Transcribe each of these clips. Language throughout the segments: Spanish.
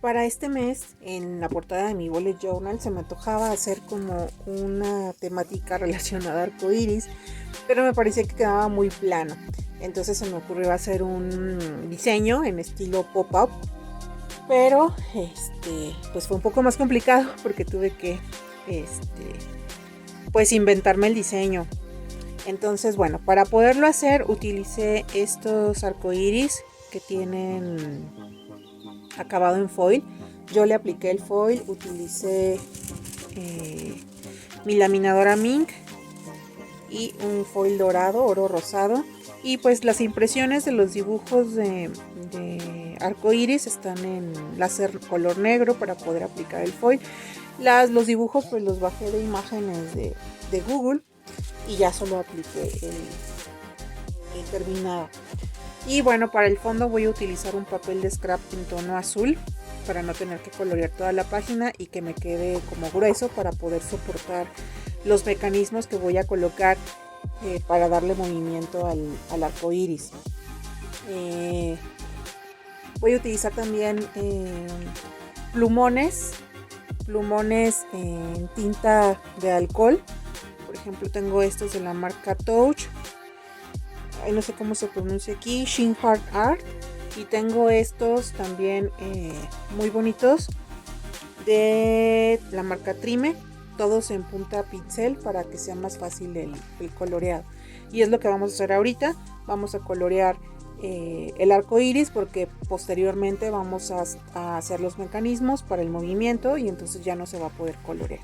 para este mes, en la portada de mi bullet journal, se me antojaba hacer como una temática relacionada a arcoíris, pero me parecía que quedaba muy plano. Entonces se me ocurrió hacer un diseño en estilo pop-up, pero pues fue un poco más complicado porque tuve que pues inventarme el diseño. Entonces, bueno, para poderlo hacer utilicé estos arcoíris que tienen acabado en foil. Yo le apliqué el foil, utilicé mi laminadora Mink y un foil dorado, oro rosado. Y pues las impresiones de los dibujos de arcoíris están en láser color negro para poder aplicar el foil. Los dibujos pues los bajé de imágenes de Google y ya solo apliqué el terminado. Y bueno, para el fondo voy a utilizar un papel de scrap en tono azul para no tener que colorear toda la página y que me quede como grueso para poder soportar los mecanismos que voy a colocar para darle movimiento al arco iris. Voy a utilizar también plumones en tinta de alcohol. Por ejemplo, tengo estos de la marca Touch. No sé cómo se pronuncia aquí, Shin Heart Art. Y tengo estos también muy bonitos de la marca Trime, todos en punta pincel para que sea más fácil el coloreado. Y es lo que vamos a hacer ahorita. Vamos a colorear el arco iris porque posteriormente vamos a hacer los mecanismos para el movimiento y entonces ya no se va a poder colorear.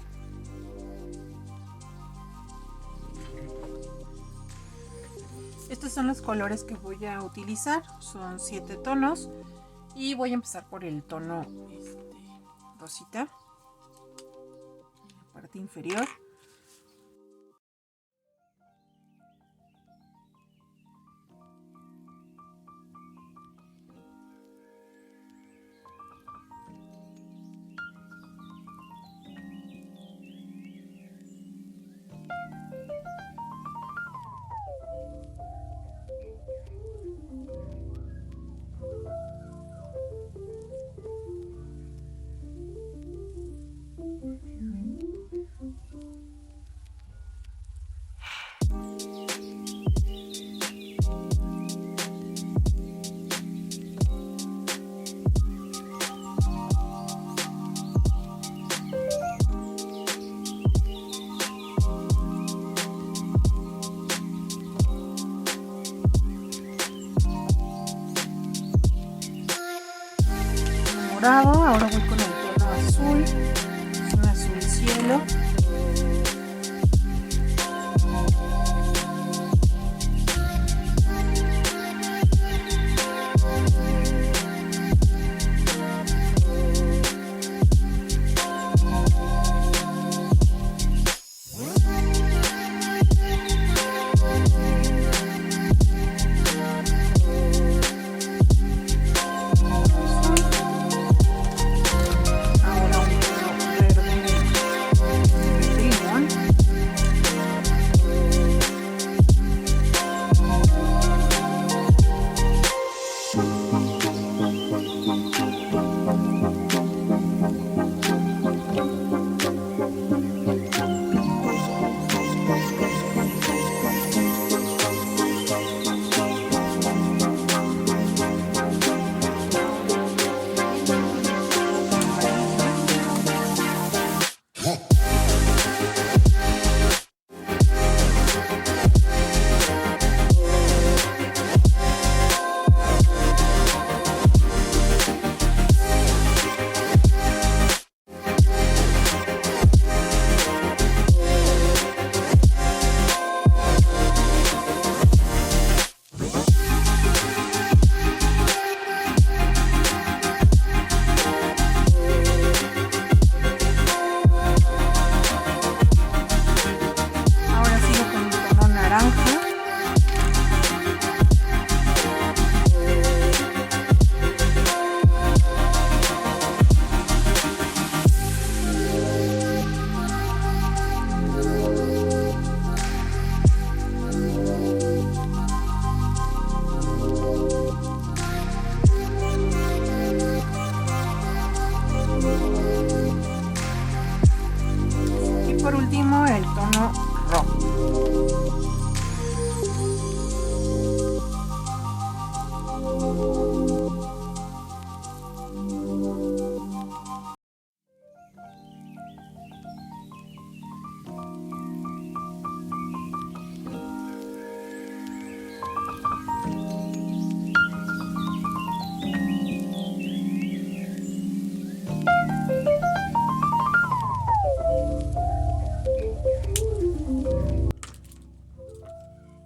Estos son los colores que voy a utilizar, son 7 tonos y voy a empezar por el tono rosita, la parte inferior. Ahora voy con el tono azul, es un azul cielo.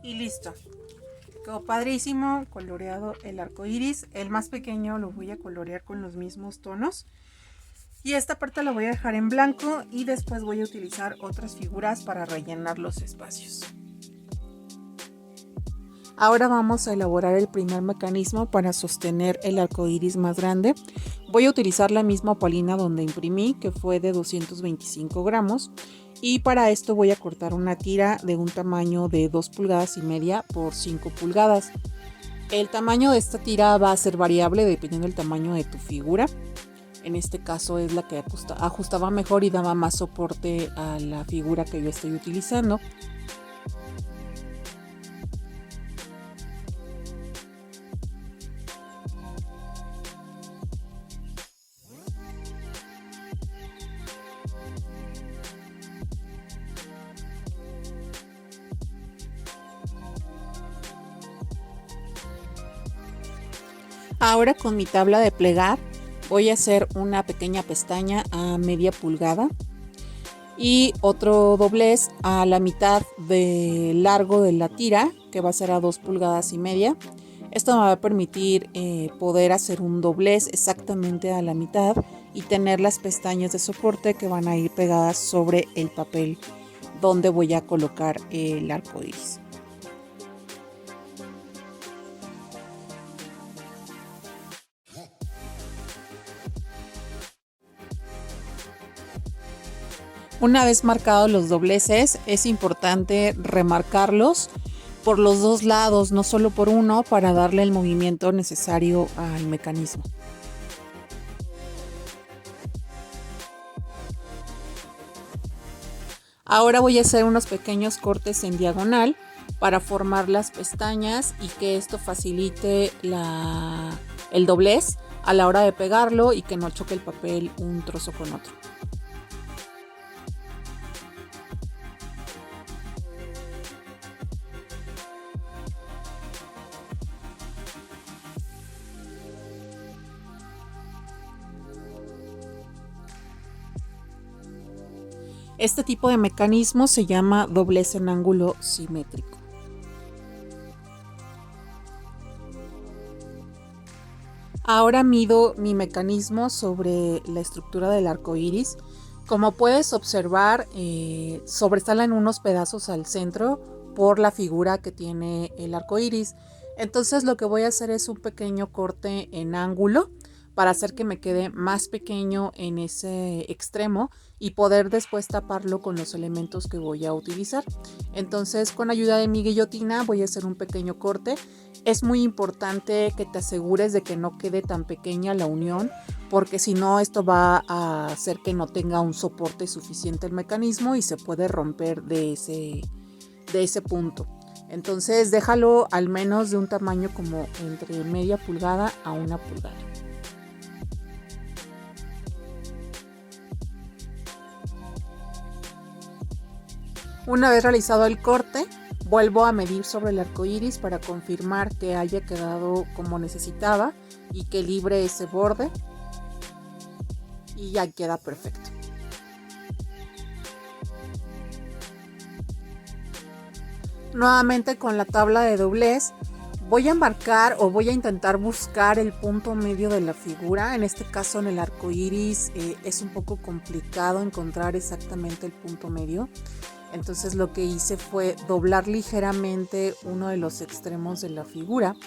Y listo. Quedó padrísimo coloreado el arco iris. El más pequeño lo voy a colorear con los mismos tonos. Y esta parte la voy a dejar en blanco y después voy a utilizar otras figuras para rellenar los espacios. Ahora vamos a elaborar el primer mecanismo para sostener el arco iris más grande. Voy a utilizar la misma opalina donde imprimí, que fue de 225 gramos. Y para esto voy a cortar una tira de un tamaño de 2 pulgadas y media por 5 pulgadas. El tamaño de esta tira va a ser variable dependiendo del tamaño de tu figura. En este caso es la que ajustaba mejor y daba más soporte a la figura que yo estoy utilizando. Ahora con mi tabla de plegar voy a hacer una pequeña pestaña a media pulgada y otro doblez a la mitad del largo de la tira, que va a ser a 2 pulgadas y media. Esto me va a permitir poder hacer un doblez exactamente a la mitad y tener las pestañas de soporte que van a ir pegadas sobre el papel donde voy a colocar el arco iris. Una vez marcados los dobleces, es importante remarcarlos por los dos lados, no solo por uno, para darle el movimiento necesario al mecanismo. Ahora voy a hacer unos pequeños cortes en diagonal para formar las pestañas y que esto facilite el doblez a la hora de pegarlo y que no choque el papel un trozo con otro. Este tipo de mecanismo se llama doblez en ángulo simétrico. Ahora mido mi mecanismo sobre la estructura del arco iris. Como puedes observar, sobresalen unos pedazos al centro por la figura que tiene el arco iris. Entonces lo que voy a hacer es un pequeño corte en ángulo para hacer que me quede más pequeño en ese extremo y poder después taparlo con los elementos que voy a utilizar. Entonces, con ayuda de mi guillotina voy a hacer un pequeño corte. Es muy importante que te asegures de que no quede tan pequeña la unión, porque si no, esto va a hacer que no tenga un soporte suficiente el mecanismo y se puede romper de ese punto. Entonces déjalo al menos de un tamaño como entre media pulgada a 1 pulgada. Una vez realizado el corte, vuelvo a medir sobre el arco iris para confirmar que haya quedado como necesitaba y que libre ese borde, y ya queda perfecto. Nuevamente con la tabla de doblez voy a marcar o voy a intentar buscar el punto medio de la figura. En este caso en el arco iris es un poco complicado encontrar exactamente el punto medio. Entonces lo que hice fue doblar ligeramente uno de los extremos de la figura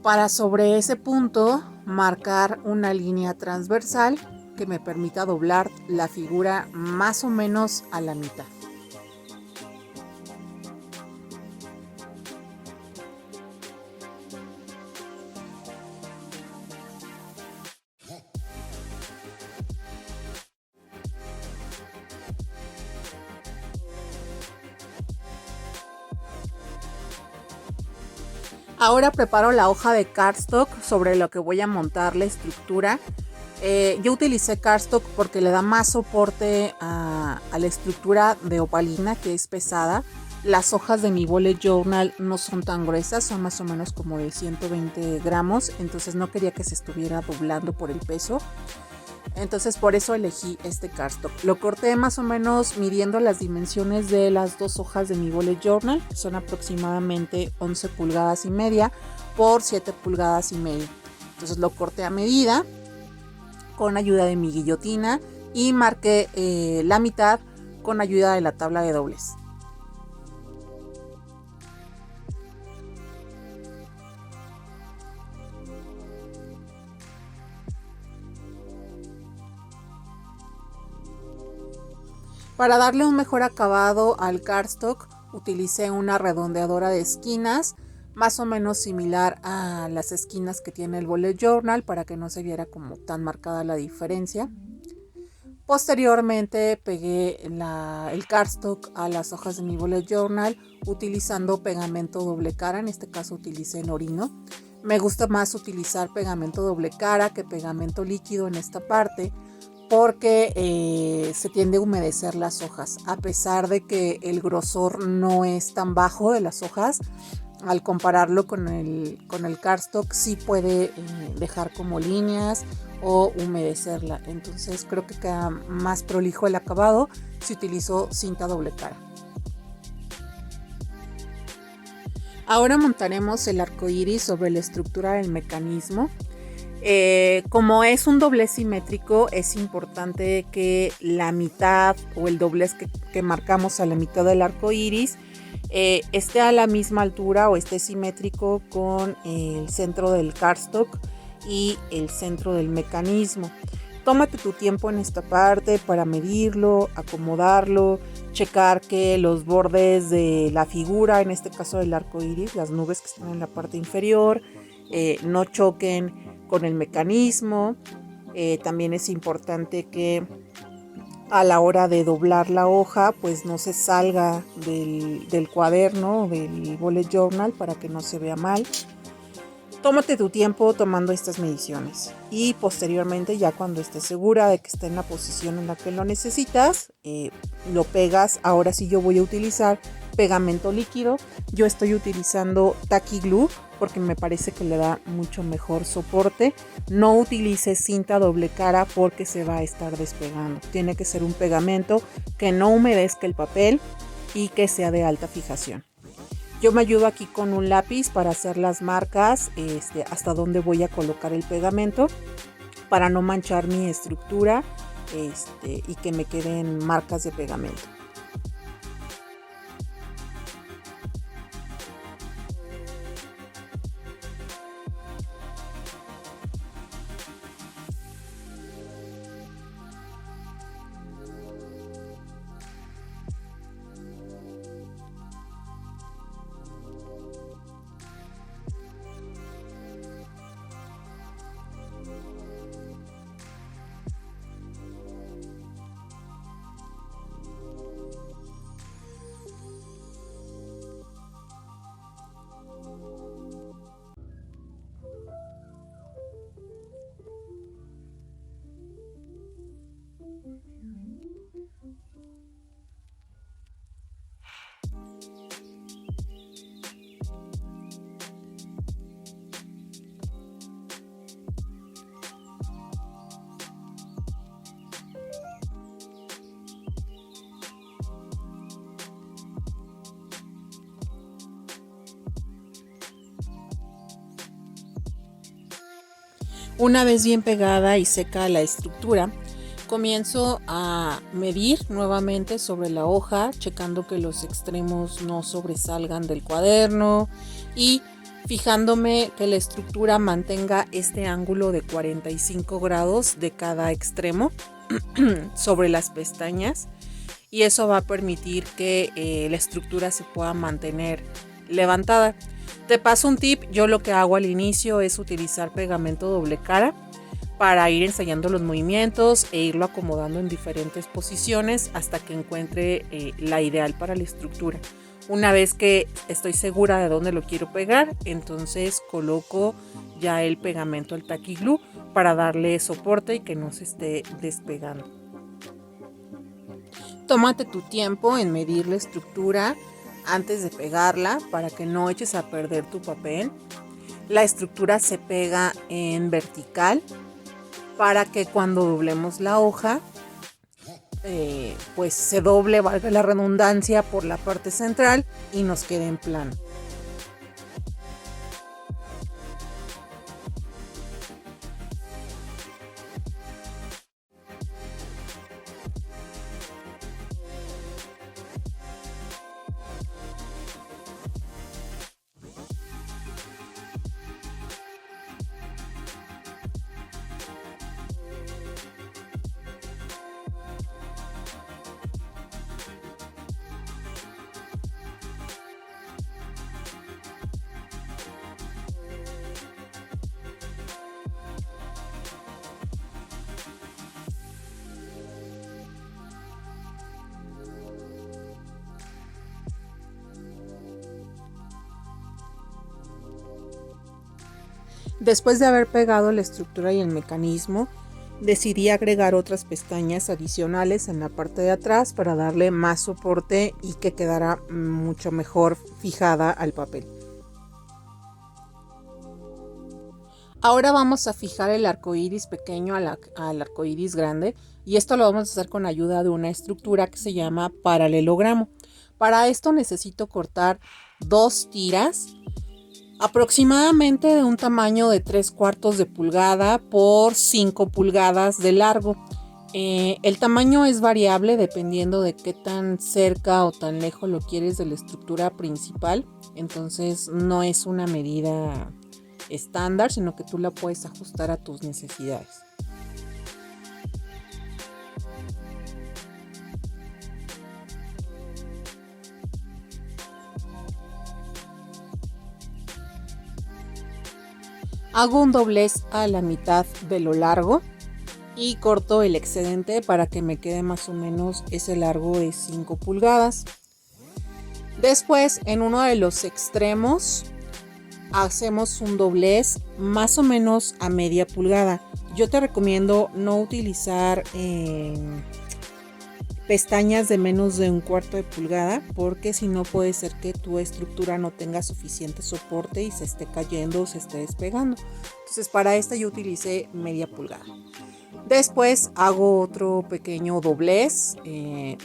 para sobre ese punto marcar una línea transversal que me permita doblar la figura más o menos a la mitad. Ahora preparo la hoja de cardstock sobre lo que voy a montar la estructura. Yo utilicé cardstock porque le da más soporte a la estructura de opalina, que es pesada. Las hojas de mi bullet journal no son tan gruesas, son más o menos como de 120 gramos, entonces no quería que se estuviera doblando por el peso. Entonces por eso elegí este cardstock. Lo corté más o menos midiendo las dimensiones de las dos hojas de mi bullet journal, que son aproximadamente 11 pulgadas y media por 7 pulgadas y media. Entonces lo corté a medida con ayuda de mi guillotina y marqué la mitad con ayuda de la tabla de dobles. Para darle un mejor acabado al cardstock utilicé una redondeadora de esquinas, más o menos similar a las esquinas que tiene el bullet journal, para que no se viera como tan marcada la diferencia. Posteriormente pegué el cardstock a las hojas de mi bullet journal utilizando pegamento doble cara, en este caso utilicé Norino. Me gusta más utilizar pegamento doble cara que pegamento líquido en esta parte, porque se tiende a humedecer las hojas, a pesar de que el grosor no es tan bajo de las hojas. Al compararlo con el cardstock sí puede dejar como líneas o humedecerla, entonces creo que queda más prolijo el acabado si utilizo cinta doble cara. Ahora montaremos el arco iris sobre la estructura del mecanismo. Como es un doblez simétrico, es importante que la mitad o el doblez que marcamos a la mitad del arco iris esté a la misma altura o esté simétrico con el centro del cardstock y el centro del mecanismo. Tómate tu tiempo en esta parte para medirlo, acomodarlo, checar que los bordes de la figura, en este caso del arco iris, las nubes que están en la parte inferior, no choquen con el mecanismo. También es importante que a la hora de doblar la hoja pues no se salga del cuaderno, del bullet journal, para que no se vea mal. Tómate tu tiempo tomando estas mediciones y posteriormente, ya cuando estés segura de que está en la posición en la que lo necesitas, lo pegas. Ahora sí yo voy a utilizar pegamento líquido. Yo estoy utilizando Tacky Glue porque me parece que le da mucho mejor soporte. No utilices cinta doble cara porque se va a estar despegando. Tiene que ser un pegamento que no humedezca el papel y que sea de alta fijación. Yo me ayudo aquí con un lápiz para hacer las marcas hasta donde voy a colocar el pegamento, para no manchar mi estructura y que me queden marcas de pegamento. Una vez bien pegada y seca la estructura, comienzo a medir nuevamente sobre la hoja, checando que los extremos no sobresalgan del cuaderno y fijándome que la estructura mantenga este ángulo de 45 grados de cada extremo sobre las pestañas, y eso va a permitir que la estructura se pueda mantener levantada. Te paso un tip. Yo lo que hago al inicio es utilizar pegamento doble cara para ir ensayando los movimientos e irlo acomodando en diferentes posiciones hasta que encuentre la ideal para la estructura. Una vez que estoy segura de dónde lo quiero pegar, entonces coloco ya el pegamento al Tacky Glue para darle soporte y que no se esté despegando. Tómate tu tiempo en medir la estructura antes de pegarla para que no eches a perder tu papel. La estructura se pega en vertical para que cuando doblemos la hoja pues se doble, valga la redundancia, por la parte central y nos quede en plano. Después de haber pegado la estructura y el mecanismo, decidí agregar otras pestañas adicionales en la parte de atrás para darle más soporte y que quedara mucho mejor fijada al papel. Ahora vamos a fijar el arco iris pequeño al arco iris grande, y esto lo vamos a hacer con ayuda de una estructura que se llama paralelogramo. Para esto necesito cortar 2 tiras aproximadamente de un tamaño de 3/4 de pulgada por 5 pulgadas de largo. El tamaño es variable dependiendo de qué tan cerca o tan lejos lo quieres de la estructura principal, entonces no es una medida estándar, sino que tú la puedes ajustar a tus necesidades. Hago un doblez a la mitad de lo largo y corto el excedente para que me quede más o menos ese largo de 5 pulgadas. Después, en uno de los extremos hacemos un doblez más o menos a media pulgada. Yo te recomiendo no utilizar pestañas de menos de 1/4 de pulgada, porque si no puede ser que tu estructura no tenga suficiente soporte y se esté cayendo o se esté despegando. Entonces para esta yo utilicé media pulgada. Después hago otro pequeño doblez,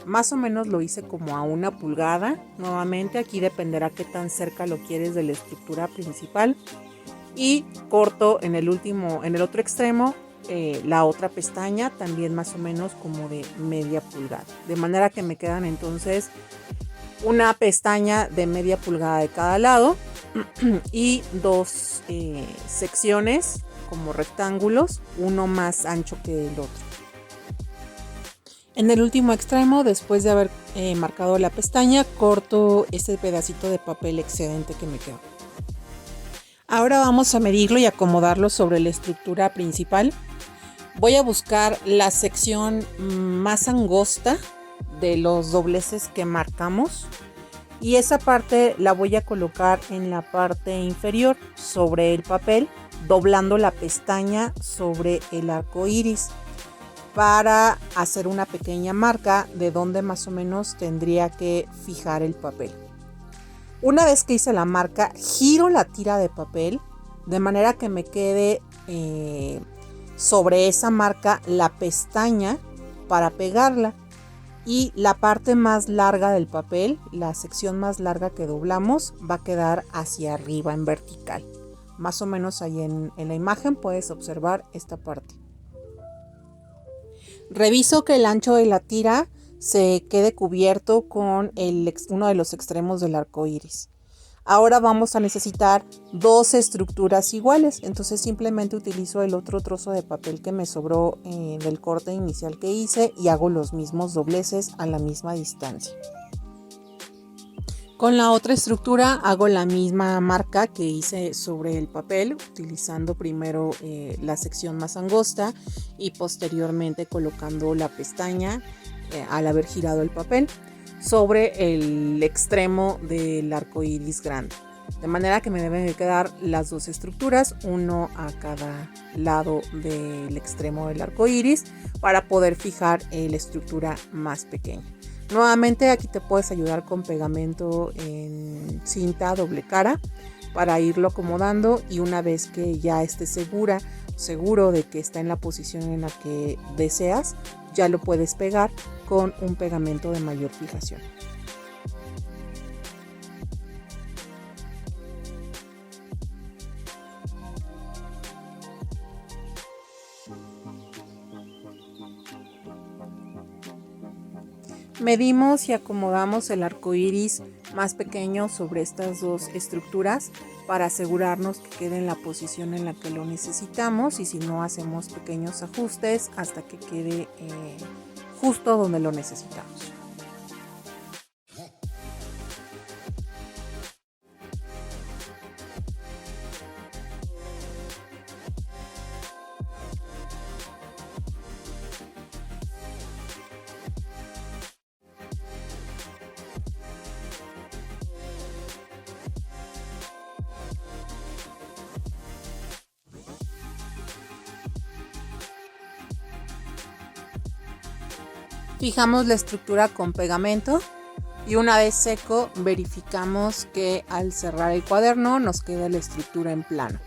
más o menos lo hice como a 1 pulgada. Nuevamente aquí dependerá qué tan cerca lo quieres de la estructura principal, y corto en el otro extremo la otra pestaña también más o menos como de media pulgada, de manera que me quedan entonces una pestaña de media pulgada de cada lado y 2 secciones como rectángulos, uno más ancho que el otro. En el último extremo, después de haber marcado la pestaña, corto ese pedacito de papel excedente que me quedó. Ahora vamos a medirlo y acomodarlo sobre la estructura principal. Voy a buscar la sección más angosta de los dobleces que marcamos, y esa parte la voy a colocar en la parte inferior sobre el papel, doblando la pestaña sobre el arco iris para hacer una pequeña marca de donde más o menos tendría que fijar el papel. Una vez que hice la marca, giro la tira de papel de manera que me quede sobre esa marca la pestaña para pegarla, y la parte más larga del papel, la sección más larga que doblamos, va a quedar hacia arriba en vertical. Más o menos ahí en la imagen puedes observar esta parte. Reviso que el ancho de la tira se quede cubierto con uno de los extremos del arco iris. Ahora vamos a necesitar 2 estructuras iguales, entonces simplemente utilizo el otro trozo de papel que me sobró del corte inicial que hice y hago los mismos dobleces a la misma distancia. Con la otra estructura hago la misma marca que hice sobre el papel, utilizando primero la sección más angosta y posteriormente colocando la pestaña al haber girado el papel sobre el extremo del arco iris grande. De manera que me deben de quedar las dos estructuras, uno a cada lado del extremo del arco iris, para poder fijar la estructura más pequeña. Nuevamente aquí te puedes ayudar con pegamento en cinta doble cara para irlo acomodando, y una vez que ya estés seguro de que está en la posición en la que deseas, ya lo puedes pegar con un pegamento de mayor fijación. Medimos y acomodamos el arco iris más pequeño sobre estas dos estructuras para asegurarnos que quede en la posición en la que lo necesitamos, y si no, hacemos pequeños ajustes hasta que quede justo donde lo necesitamos. Fijamos la estructura con pegamento y una vez seco verificamos que al cerrar el cuaderno nos queda la estructura en plano.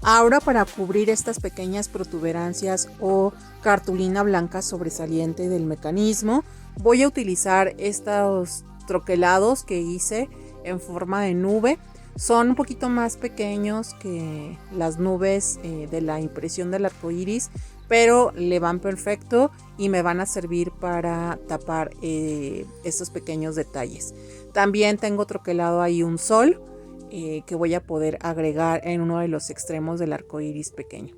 Ahora, para cubrir estas pequeñas protuberancias o cartulina blanca sobresaliente del mecanismo, voy a utilizar estos troquelados que hice en forma de nube. Son un poquito más pequeños que las nubes de la impresión del arco iris, pero le van perfecto y me van a servir para tapar estos pequeños detalles. También tengo troquelado ahí un sol que voy a poder agregar en uno de los extremos del arco iris pequeño.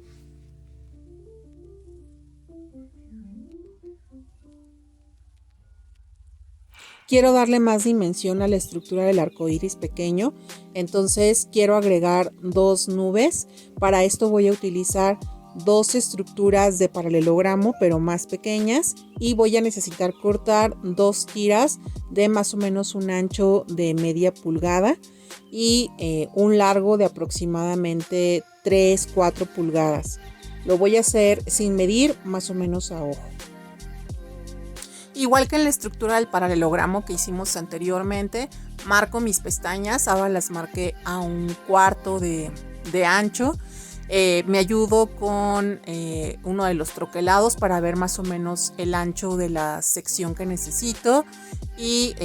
Quiero darle más dimensión a la estructura del arco iris pequeño, entonces quiero agregar dos nubes. Para esto voy a utilizar dos estructuras de paralelogramo, pero más pequeñas, y voy a necesitar cortar dos tiras de más o menos un ancho de media pulgada y un largo de aproximadamente 3-4 pulgadas. Lo voy a hacer sin medir, más o menos a ojo. Igual que en la estructura del paralelogramo que hicimos anteriormente, marco mis pestañas. Ahora las marqué a 1/4 de ancho. Me ayudo con uno de los troquelados para ver más o menos el ancho de la sección que necesito, y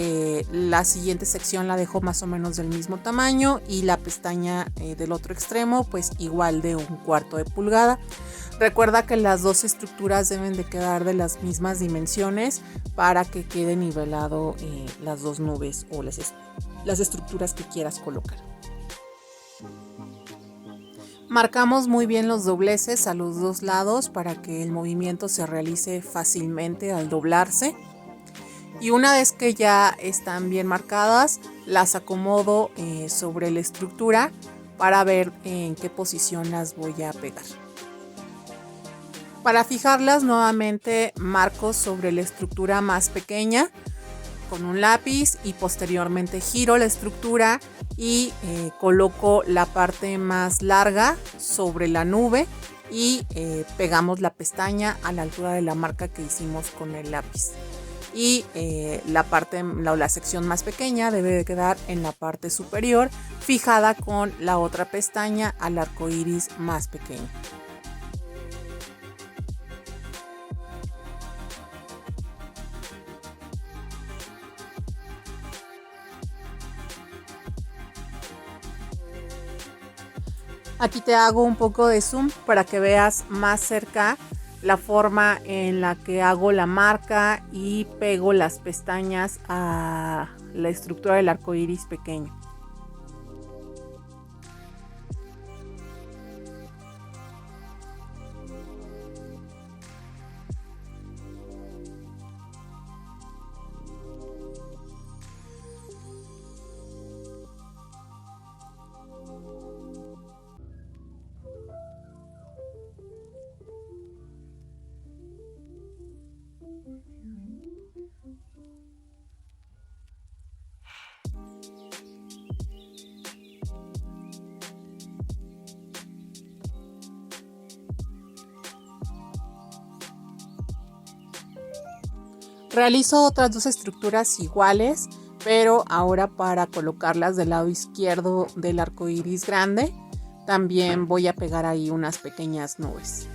la siguiente sección la dejo más o menos del mismo tamaño, y la pestaña del otro extremo pues igual de 1/4 de pulgada. Recuerda que las dos estructuras deben de quedar de las mismas dimensiones para que quede nivelado las dos nubes o las estructuras que quieras colocar. Marcamos muy bien los dobleces a los dos lados para que el movimiento se realice fácilmente al doblarse. Y una vez que ya están bien marcadas, las acomodo sobre la estructura para ver en qué posición las voy a pegar. Para fijarlas, nuevamente marco sobre la estructura más pequeña con un lápiz y posteriormente giro la estructura y coloco la parte más larga sobre la nube y pegamos la pestaña a la altura de la marca que hicimos con el lápiz. Y la sección más pequeña debe de quedar en la parte superior, fijada con la otra pestaña al arco iris más pequeño. Aquí te hago un poco de zoom para que veas más cerca la forma en la que hago la marca y pego las pestañas a la estructura del arco iris pequeño. Realizo otras dos estructuras iguales, pero ahora para colocarlas del lado izquierdo del arco iris grande, también voy a pegar ahí unas pequeñas nubes.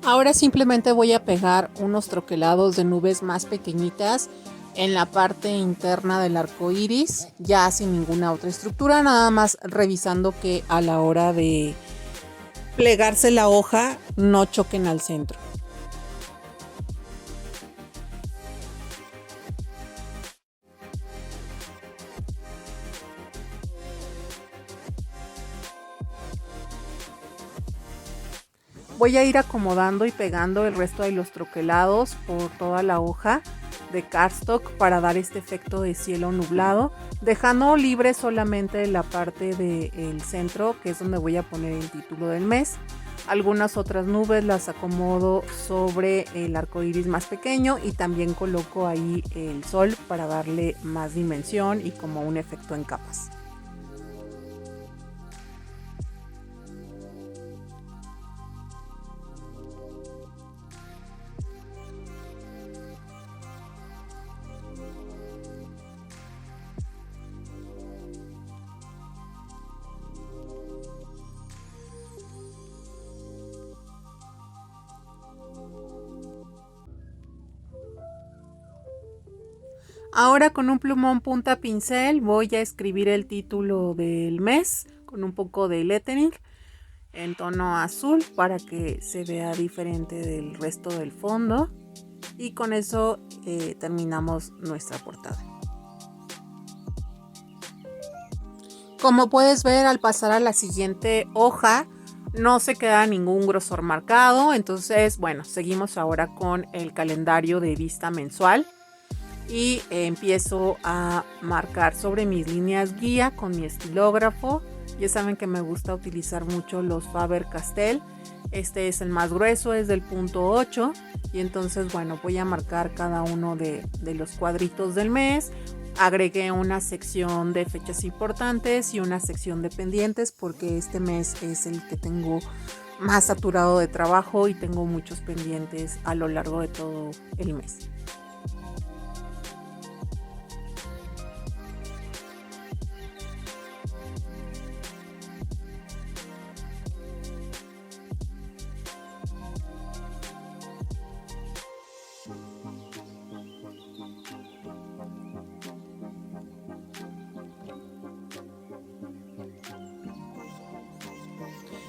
Ahora simplemente voy a pegar unos troquelados de nubes más pequeñitas en la parte interna del arco iris, ya sin ninguna otra estructura, nada más revisando que a la hora de plegarse la hoja no choquen al centro. Voy a ir acomodando y pegando el resto de los troquelados por toda la hoja de cardstock para dar este efecto de cielo nublado, dejando libre solamente la parte del centro, que es donde voy a poner el título del mes. Algunas otras nubes las acomodo sobre el arco iris más pequeño y también coloco ahí el sol para darle más dimensión y como un efecto en capas. Ahora con un plumón punta pincel voy a escribir el título del mes con un poco de lettering en tono azul para que se vea diferente del resto del fondo, y con eso terminamos nuestra portada. Como puedes ver, al pasar a la siguiente hoja no se queda ningún grosor marcado, entonces bueno, seguimos ahora con el calendario de vista mensual. Y empiezo a marcar sobre mis líneas guía con mi estilógrafo. Ya saben que me gusta utilizar mucho los Faber-Castell. Este es el más grueso, es del punto 8. Y entonces, bueno, voy a marcar cada uno de los cuadritos del mes. Agregué una sección de fechas importantes y una sección de pendientes porque este mes es el que tengo más saturado de trabajo y tengo muchos pendientes a lo largo de todo el mes.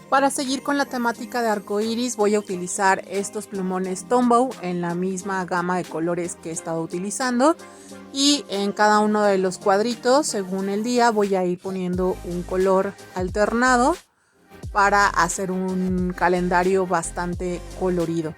Para seguir con la temática de arcoiris voy a utilizar estos plumones Tombow en la misma gama de colores que he estado utilizando, y en cada uno de los cuadritos según el día voy a ir poniendo un color alternado para hacer un calendario bastante colorido.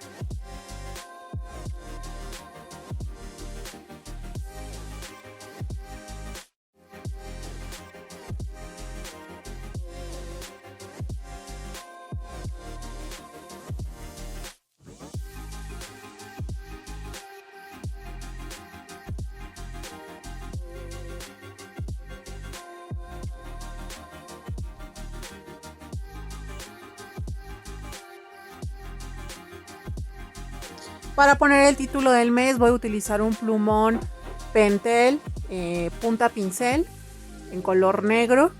Para poner el título del mes voy a utilizar un plumón Pentel punta pincel en color negro,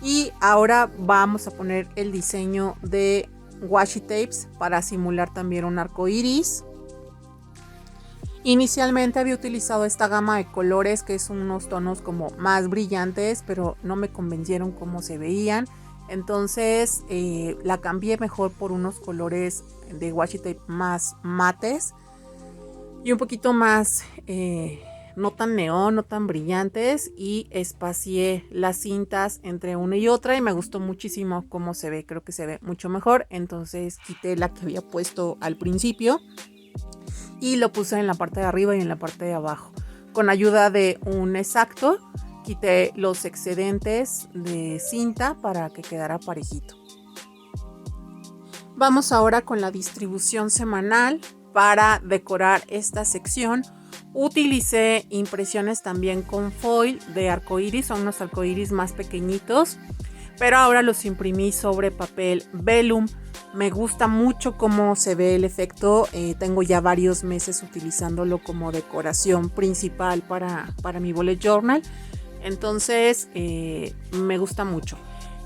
y ahora vamos a poner el diseño de washi tapes para simular también un arco iris. Inicialmente había utilizado esta gama de colores que son unos tonos como más brillantes, pero no me convencieron cómo se veían. Entonces la cambié mejor por unos colores de washi tape más mates y un poquito más no tan neón, no tan brillantes, y espacié las cintas entre una y otra y me gustó muchísimo cómo se ve. Creo que se ve mucho mejor. Entonces quité la que había puesto al principio y lo puse en la parte de arriba y en la parte de abajo. Con ayuda de un exacto, quité los excedentes de cinta para que quedara parejito. Vamos ahora con la distribución semanal. Para decorar esta sección utilicé impresiones también con foil de arcoíris, son unos arcoíris más pequeñitos, pero ahora los imprimí sobre papel vellum. Me gusta mucho cómo se ve el efecto. Tengo ya varios meses utilizándolo como decoración principal para mi bullet journal. Entonces me gusta mucho.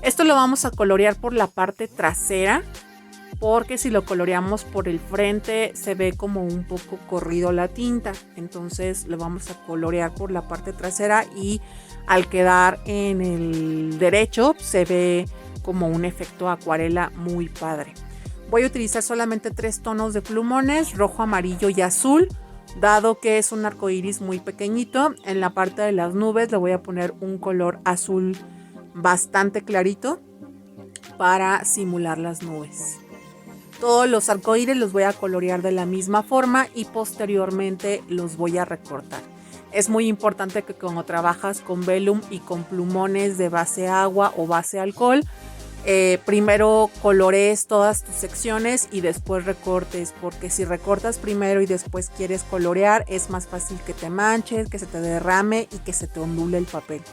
Esto lo vamos a colorear por la parte trasera, porque si lo coloreamos por el frente se ve como un poco corrido la tinta. Entonces lo vamos a colorear por la parte trasera y al quedar en el derecho se ve como un efecto acuarela muy padre. Voy a utilizar solamente 3 tonos de plumones, rojo, amarillo y azul, dado que es un arco iris muy pequeñito. En la parte de las nubes le voy a poner un color azul bastante clarito para simular las nubes. Todos los arcoíris los voy a colorear de la misma forma y posteriormente los voy a recortar. Es muy importante que cuando trabajas con vellum y con plumones de base agua o base alcohol, primero colorees todas tus secciones y después recortes, porque si recortas primero y después quieres colorear es más fácil que te manches, que se te derrame y que se te ondule el papel.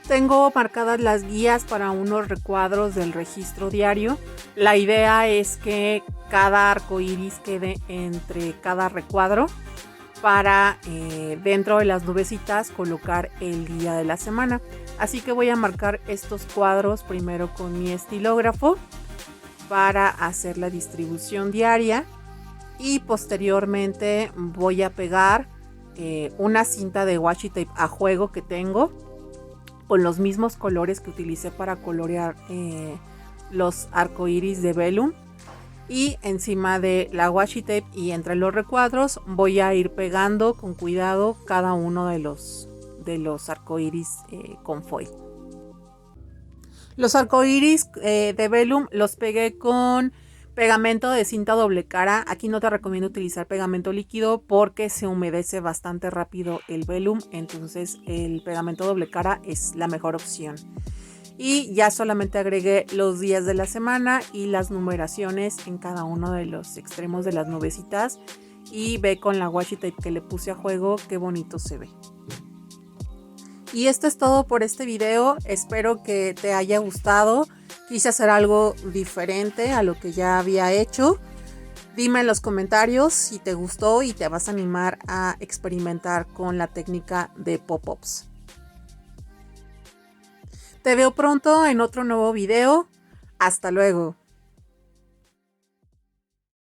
Tengo marcadas las guías para unos recuadros del registro diario. La idea es que cada arco iris quede entre cada recuadro para dentro de las nubecitas colocar el día de la semana. Así que voy a marcar estos cuadros primero con mi estilógrafo para hacer la distribución diaria y posteriormente voy a pegar una cinta de washi tape a juego que tengo con los mismos colores que utilicé para colorear los arcoíris de vellum, y encima de la washi tape y entre los recuadros voy a ir pegando con cuidado cada uno de los arcoíris con foil. Los arcoíris de vellum los pegué con pegamento de cinta doble cara. Aquí no te recomiendo utilizar pegamento líquido porque se humedece bastante rápido el vellum, entonces el pegamento doble cara es la mejor opción. Y ya solamente agregué los días de la semana y las numeraciones en cada uno de los extremos de las nubecitas, y ve con la washi tape que le puse a juego qué bonito se ve. Y esto es todo por este video. Espero que te haya gustado. Quise hacer algo diferente a lo que ya había hecho. Dime en los comentarios si te gustó y te vas a animar a experimentar con la técnica de pop-ups. Te veo pronto en otro nuevo video. Hasta luego.